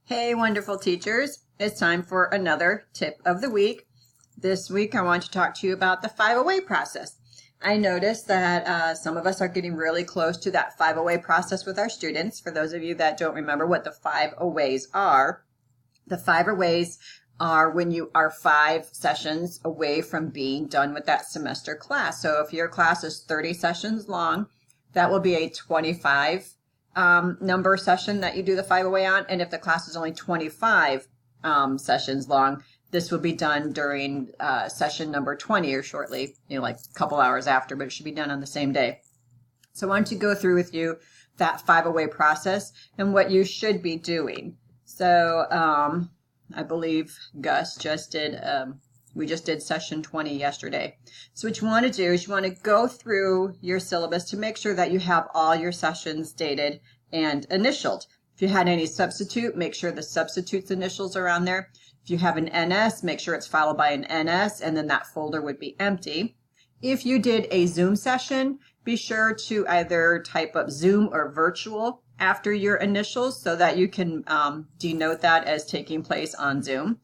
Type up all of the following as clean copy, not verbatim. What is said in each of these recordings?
Hey, wonderful teachers. It's time for another tip of the week. This week, I want to talk to you about the 508 process. I noticed that some of us are getting really close to that 508 process with our students. For those of you that don't remember what the 508s are, the 508s are when you are 5 sessions away from being done with that semester class. So if your class is 30 sessions long, that will be a 25 number session that you do the 508 on. And if the class is only 25 sessions long, this will be done during session number 20 or shortly, like a couple hours after, but it should be done on the same day. So I want to go through with you that 508 process and what you should be doing. So I believe Gus just did, we just did session 20 yesterday. So what you want to do is you want to go through your syllabus to make sure that you have all your sessions dated and initialed. If you had any substitute, make sure the substitute's initials are on there. If you have an NS, make sure it's followed by an NS, and then that folder would be empty. If you did a Zoom session, be sure to either type up Zoom or virtual after your initials so that you can denote that as taking place on Zoom.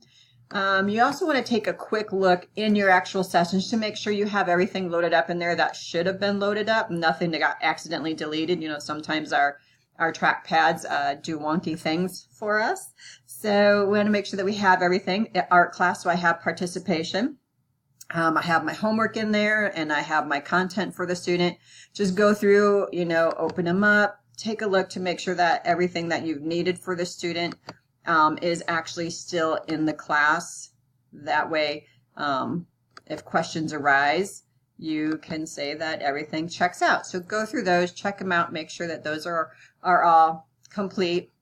You also want to take a quick look in your actual sessions to make sure you have everything loaded up in there that should have been loaded up, nothing that got accidentally deleted. Sometimes our trackpads do wonky things for us. So we want to make sure that we have everything. At art class, so I have participation. I have my homework in there and I have my content for the student. Just go through, open them up, take a look to make sure that everything that you've needed for the student is actually still in the class. That way, if questions arise, you can say that everything checks out. So go through those, check them out, make sure that those are all complete,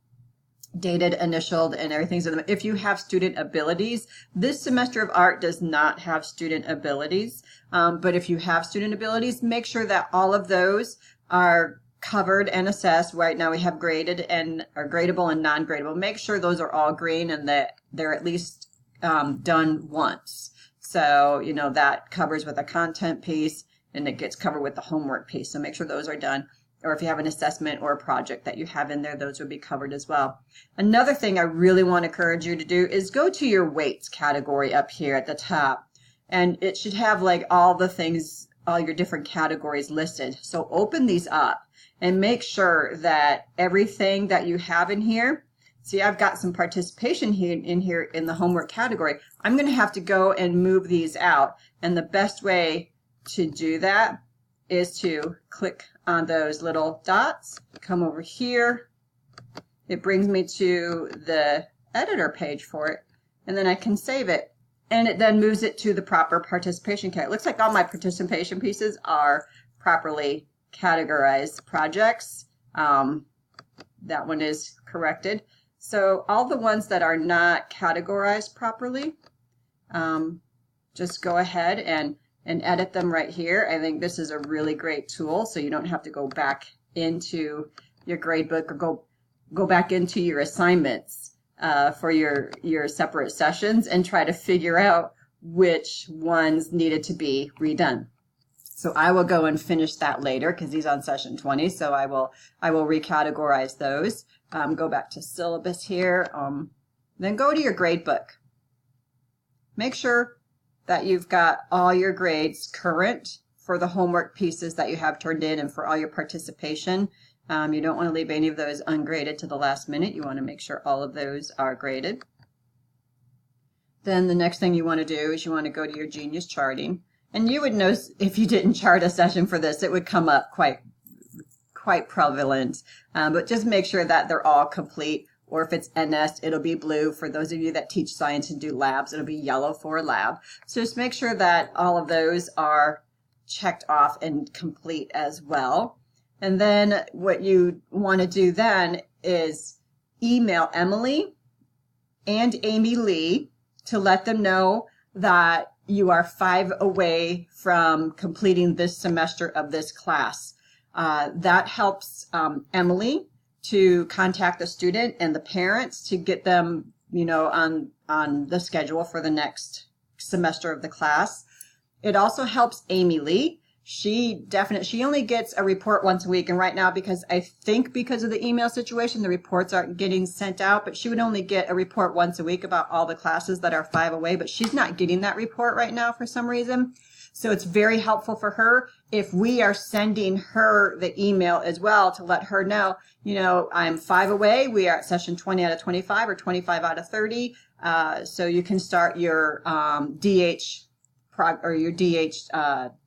dated, initialed, and everything's in them. If you have student abilities, this semester of art does not have student abilities, but if you have student abilities, make sure that all of those are covered and assessed. Right now we have graded and are gradable and non-gradable. Make sure those are all green and that they're at least done once. So, that covers with a content piece and it gets covered with the homework piece. So make sure those are done. Or if you have an assessment or a project that you have in there, those would be covered as well. Another thing I really want to encourage you to do is go to your weights category up here at the top. And it should have all the things, all your different categories listed. So open these up and make sure that everything that you have in here, see, I've got some participation here in the homework category. I'm going to have to go and move these out. And the best way to do that is to click on those little dots, come over here. It brings me to the editor page for it, and then I can save it. And it then moves it to the proper participation category. It looks like all my participation pieces are properly categorized projects. That one is corrected. So all the ones that are not categorized properly, just go ahead and edit them right here. I think this is a really great tool, so you don't have to go back into your gradebook or go back into your assignments for your separate sessions and try to figure out which ones needed to be redone. So I will go and finish that later because he's on session 20. So I will recategorize those. Go back to syllabus here. Then go to your gradebook. Make sure that you've got all your grades current for the homework pieces that you have turned in and for all your participation. You don't want to leave any of those ungraded to the last minute. You want to make sure all of those are graded. Then the next thing you want to do is you want to go to your Genius charting. And you would know if you didn't chart a session for this, it would come up quite prevalent. But just make sure that they're all complete. Or if it's NS, it'll be blue. For those of you that teach science and do labs, it'll be yellow for a lab. So just make sure that all of those are checked off and complete as well. And then what you want to do then is email Emily and Amy Lee to let them know that you are 5 away from completing this semester of this class. That helps Emily to contact the student and the parents to get them, on the schedule for the next semester of the class. It also helps Amy Lee she only gets a report once a week. And right now, because of the email situation, the reports aren't getting sent out, but she would only get a report once a week about all the classes that are 5 away, but she's not getting that report right now for some reason. So it's very helpful for her if we are sending her the email as well to let her know, I'm 5 away. We are at session 20 out of 25 or 25 out of 30. So you can start your DH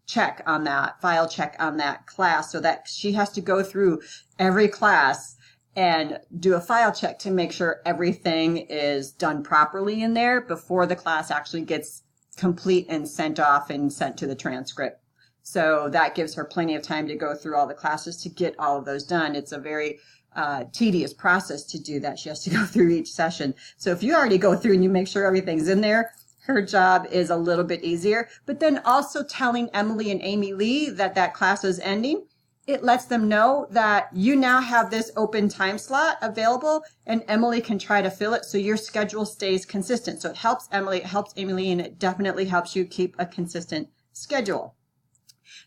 check on that, file check on that class, so that she has to go through every class and do a file check to make sure everything is done properly in there before the class actually gets complete and sent off and sent to the transcript. So that gives her plenty of time to go through all the classes to get all of those done. It's a very tedious process to do that. She has to go through each session. So if you already go through and you make sure everything's in there, her job is a little bit easier. But then also telling Emily and Amy Lee that class is ending, it lets them know that you now have this open time slot available and Emily can try to fill it so your schedule stays consistent. So it helps Emily, it helps Amy Lee, and it definitely helps you keep a consistent schedule.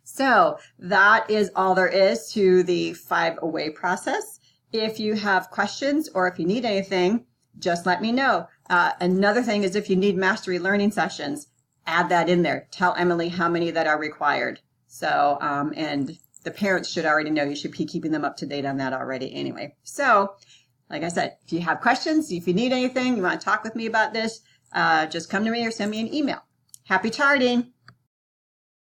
So that is all there is to the 5 away process. If you have questions or if you need anything, just let me know. Another thing is if you need mastery learning sessions, add that in there. Tell Emily how many that are required. So, and the parents should already know. You should be keeping them up to date on that already anyway. So, like I said, if you have questions, if you need anything, you want to talk with me about this, just come to me or send me an email. Happy charting!